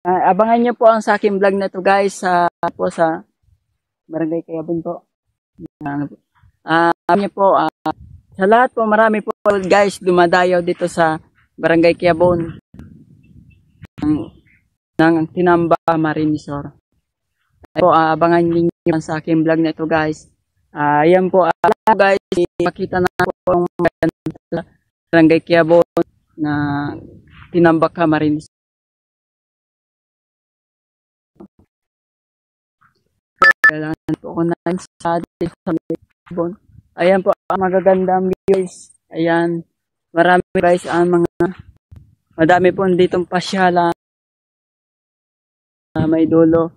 Abangan nyo po ang sa aking vlog na to guys po sa Barangay Kayabon po. Nyo po, sa lahat po, marami po guys dumadayo dito sa Barangay Kayabon ng Tinamba Marinisor. Po, abangan niyo sa aking vlog na to guys. Yan po, guys, makita na po ang sa Barangay Kayabon na Tinamba Marinisor. Kailangan po ako na sa Kayabon. Ayan po, magagandang views. Ayan, marami guys ang madami po ditong pasyalan may dulo.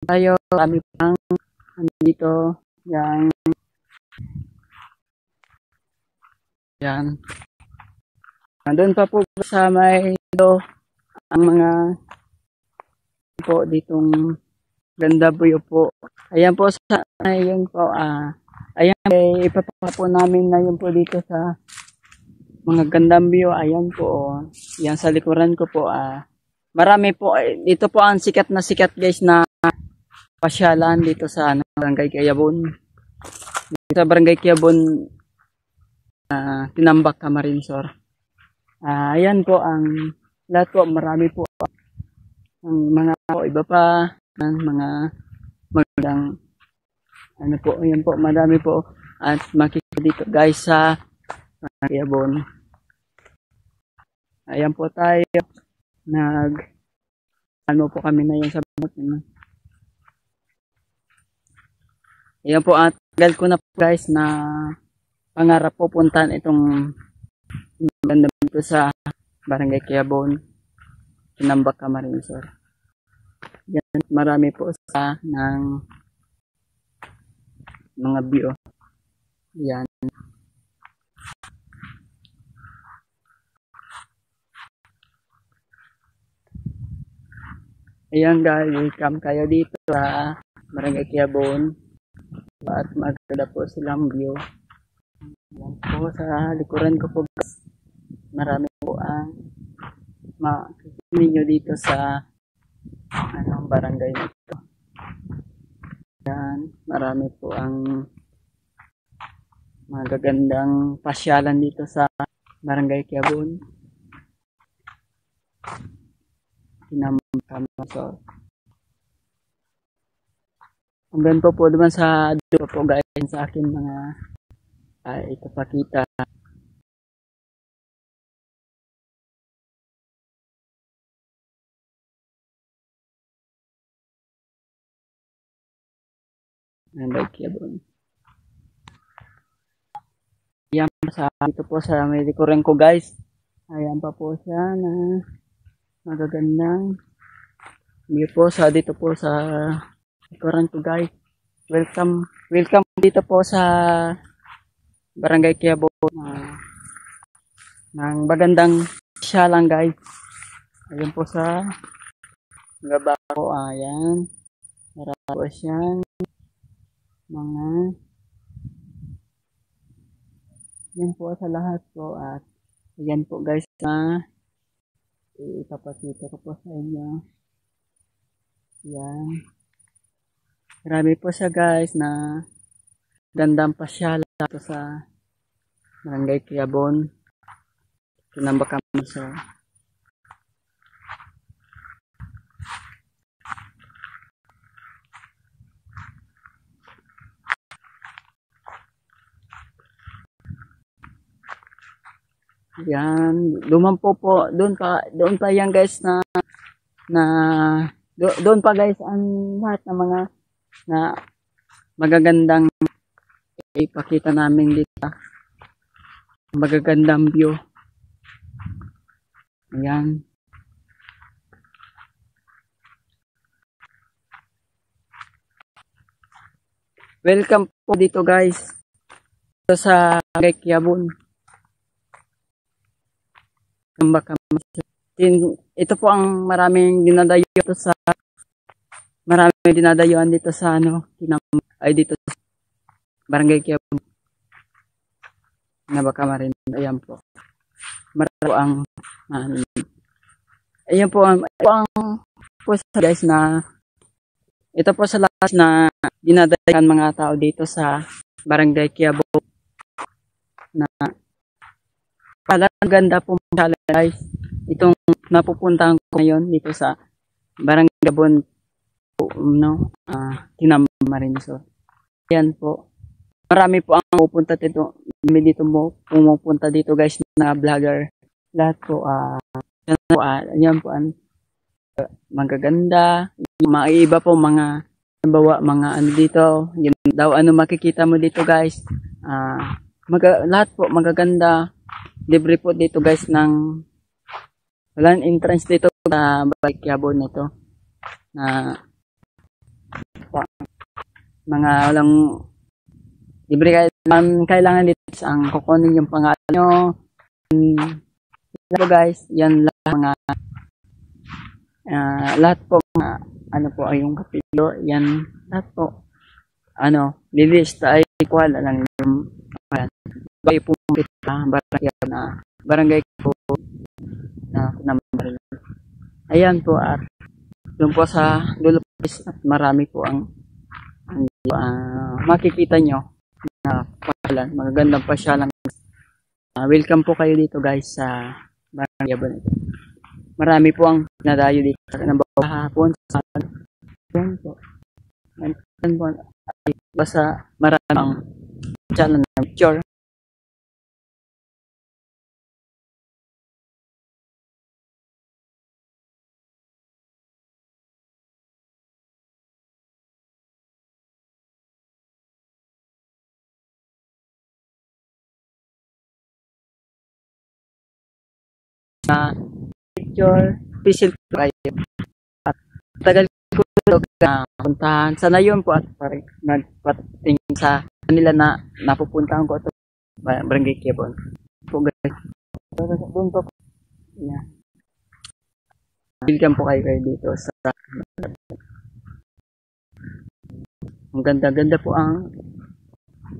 Tayo, marami pang dito. Yan. Yan. Nandun pa po sa may ang mga po ditong ganda view po. Ayan po sa ayun po ayan ipapakita po namin na yun po dito sa mga gandang view. Ayan po yan sa likuran ko po marami po dito po ang sikat na sikat guys na pasyalan dito sa Barangay Kayabon. Dito sa Barangay Kayabon Tinamba Marinisor. Ayan po ang lahat po, marami po ang mga po, iba pa ang mga magandang ano po, ayan po, madami po at makikita dito guys sa Kayabon. Ayan po tayo ano po kami na yan sa bukid. Ayan po, at tagal ko na po guys na pangarap po puntahan itong ganda dito sa Barangay Kayabon Tinamba Marinisor. Yan, marami po sa ng mga view. Yan. Ayan guys, welcome kayo dito sa Barangay Kayabon at maganda po silang view. Yan po sa likuran ko po guys. Marami po ang makikita nyo dito sa barangay nito. Yan, marami po ang magagandang pasyalan dito sa Barangay Kayabon Tinamba Marinisor. Hanggang po naman sa dulo po guys sa akin mga ipapakita. Barangay Kayabon. Ayan sa dito po sa may likuran ko guys. Ayan pa po siya na magagandang view po sa dito po sa likuran ko guys. Welcome dito po sa Barangay Kayabon ng magandang siya lang guys. Ayan po sa gaba ko. Ayan. Marami po siyang mga yan po sa lahat po at ayan po guys na ipapakita ko po sa inyo. Yan. Marami po siya guys na gandang pasyalan dito sa Barangay Kayabon Tinamba Marinisor. Yan, lumampo po doon pa yan guys doon pa guys ang lahat ng mga na magagandang ipakita namin dito. Magagandang view. Ayan. Welcome po dito guys sa Barangay Kayabon. Ito po ang maraming dinadayuan dito sa dito sa Barangay Kayabon Tinamba Marinisor. Ayan po. marami po ang ayun po ang po guys na ito po sa last na dinadayan mga tao dito sa Barangay Quiabo na pala ganda po guys. Itong napupuntahan ko ngayon dito sa Barangay Gabon po, no? Tinamarinso. Yan po. Marami po ang pupunta dito. Dito mo pumupunta dito guys na vlogger. Lahat po yan po ang magaganda. Yung mga iba po mga bawa mga ano dito. Yun daw ano makikita mo dito guys. Lahat po magaganda. Libre po dito guys ng walang entrance dito sa Barangay Quiabo nito. Na mga walang libre kayo. Kailangan dito ang kukunin yung pangalan nyo. Ito guys, yan lahat mga lahat po mga ano po ay yung kapilo, yan lahat po ano, lilista ay kuwala lang yung kayo po kita barangay po na number. Ayan po at doon po sa dulo at marami po ang makikita nyo na pasyalan, magagandang pasyalan. Welcome po kayo dito guys sa Barangay Gabon. Marami po ang nadayo dito ng hapon sa yan po. Basta marami ang pasyalan na picture. Na picture special kayo at tagal ko na puntahan sana yun po at nagpatingin sa kanila na napupuntahan ko ito Barangay Quiabo po guys doon po yeah. Welcome po kayo dito sa ang ganda-ganda po ang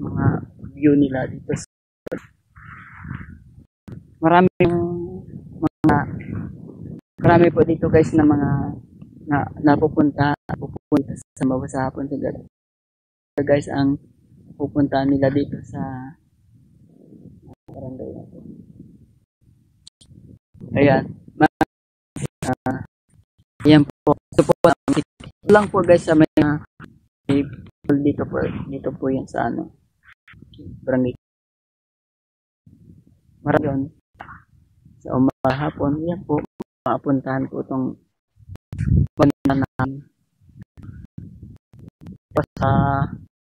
mga view nila dito marami po dito guys na mga napupunta sa mabasahapon siguro. So guys ang pupuntahan nila dito sa barangay natin. Ayan. Ayan po. Ito po lang po guys sa may dito po yan sa ano barangay. Marami yun. Sa umahapon, yan po, mapuntahan po itong pananahan.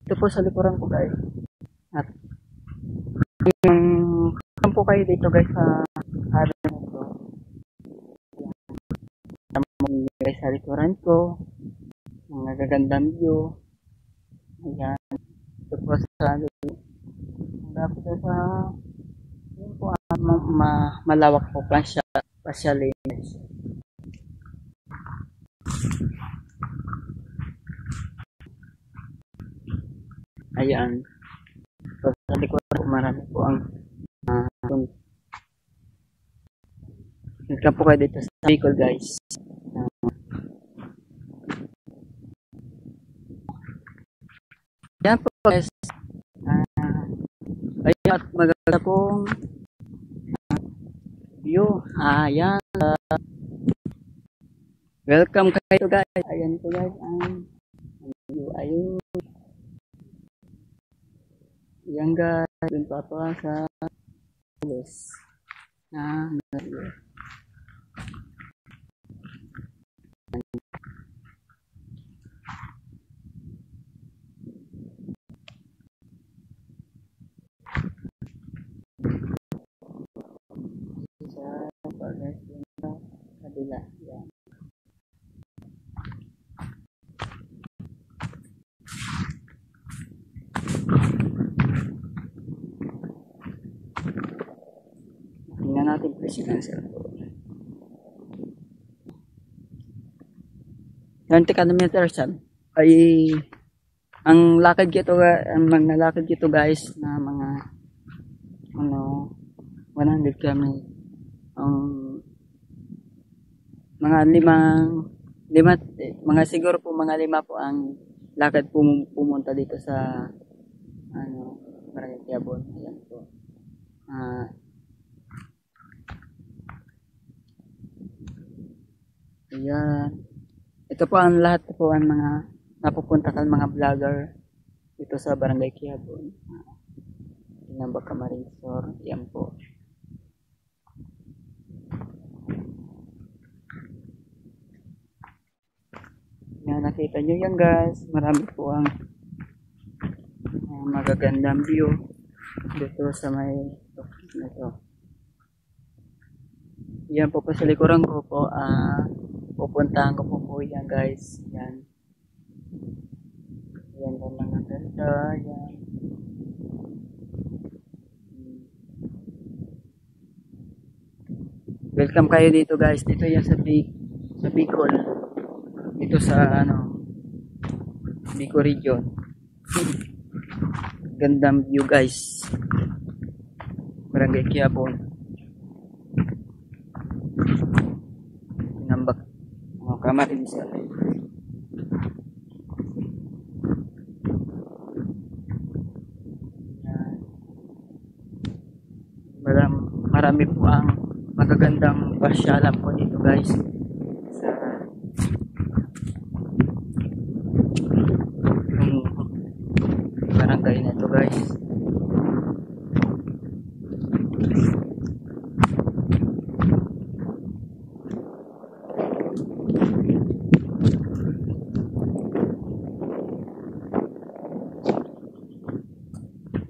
Ito po sa likuran ko guys. At kung po kayo dito guys sa area nito. Guys sa likuran ko. Mga gagandang view. Ayan. Ito po sa dapat sa yun po malawak po pasyalin. Ayan. So, sa likod po marami po ang welcome po kayo dito sa Bicol guys. Ayan po guys. Ayan at maganda pong view. Ayan. Welcome kayo guys. Ayan po guys ang view. Ayun. Ayan guys. Dun pa po sa yes. Kabila. Yan. Tingnan natin presyon sa 20 kilometers ay ang lakad dito ang mga lakad dito guys na mga 100 km mga mga siguro po mga 5 po ang lakad po pumunta dito sa Barangay Quiabon. Ayan po. Ayan. Ito po ang lahat po ang mga napupunta ng mga vlogger dito sa Barangay Quiabon. Ng Bacamarisor. Ayan po. Yan, nakita nyo yan guys. Marami po ang magagandang view dito sa may ito. Yan po sa likuran ko po. Pupuntahan ko po yan guys. Yan. Yan lang mga ganda. Yan. Welcome kayo dito guys. Dito yan sa Bicol. Dito sa Bicol region. Gandang view guys. Barangay Quiabon. Nambak. Camarines. Marami po ang magagandang pasyalan po dito guys sa barangay na ito guys.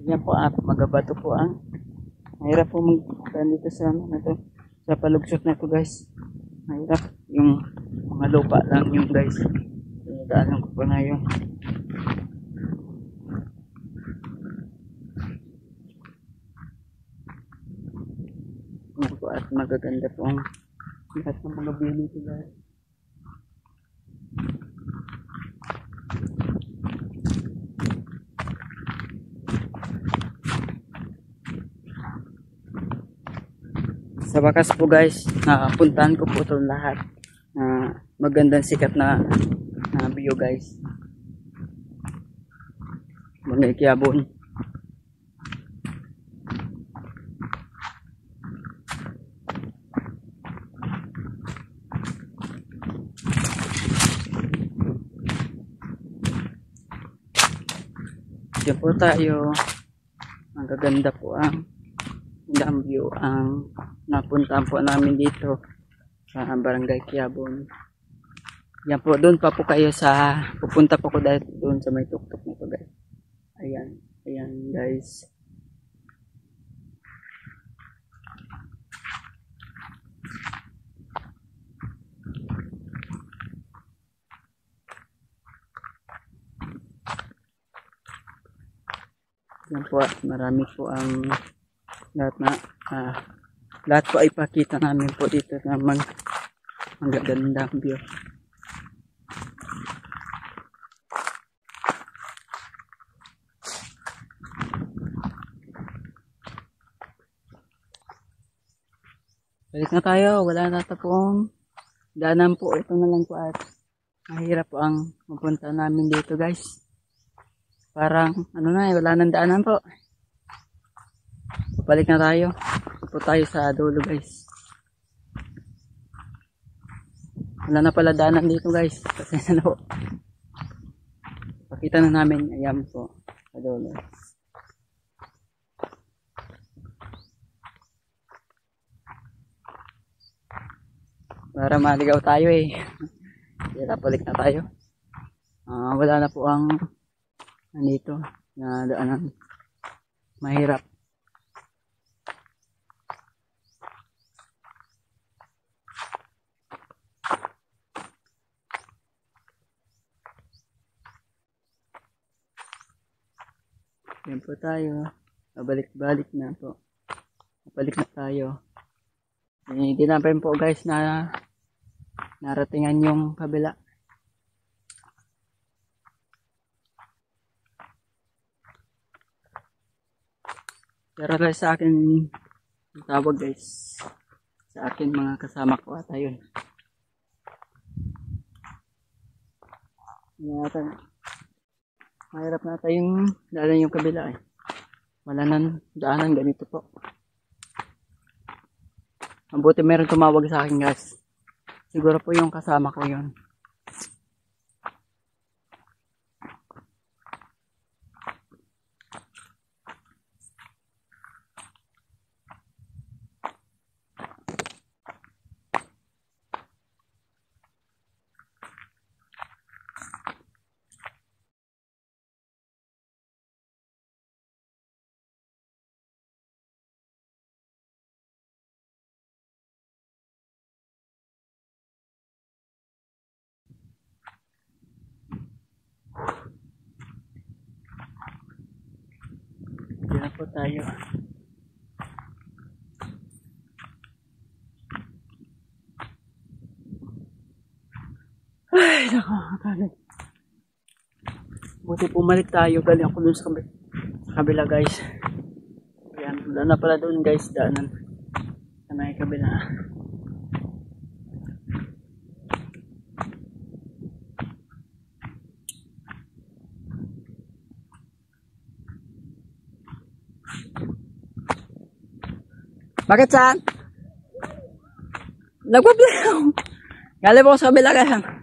Yan po magabato po ang mahirap po dito sa sa palugsot na ito guys. Mahirap yung mga lupa lang yung guys. Daanan ko po na yun. Yan po at magaganda po ang lahat ng mga view dito guys. Sa wakas po guys, puntahan ko po itong lahat na magandang sikat na view guys. Barangay Quiabon. Diyan po tayo. Magaganda po ang view ang napuntahan po namin dito sa Barangay Quiabon. Yan po, doon pa po kayo pupunta po ko dahil doon sa may tuktok nito guys. Ayan, ayan guys. Yan po, marami po ang lahat po ay pakita namin po dito na magagandang view. Balik na tayo, wala na pong daanan po. Ito na lang po at mahirap po ang mapunta namin dito guys. Parang wala nang daanan po. Balik na tayo. Po tayo sa dulo guys. Wala na pala daanan dito guys. Kasi po. Pakita na namin. Ayan po. Sa dulo. Para maligaw tayo eh. Kaya balik na tayo. Wala na po ang nandito na daanan. Mahirap. Yan po tayo. Balik na po. Balik na tayo. Hindi na po guys na naratingan yung kabila. Pero guys sa akin tawag guys. Sa akin mga kasama ko ata yun. Yata, mahirap na tayong daanan yung kabila eh. Wala nang daanan, ganito po. Mabuti meron tumawag sa akin guys. Siguro po yung kasama ko yun. Diyan na po tayo. Ay, nakakakalit. Buti pumalik tayo. Galing ako dun sa kabila guys. Ayan, wala na pala dun guys, daanan. Sa may kabila. Bakit saan? Nagpa-play ako. Galing po sa kabila guys.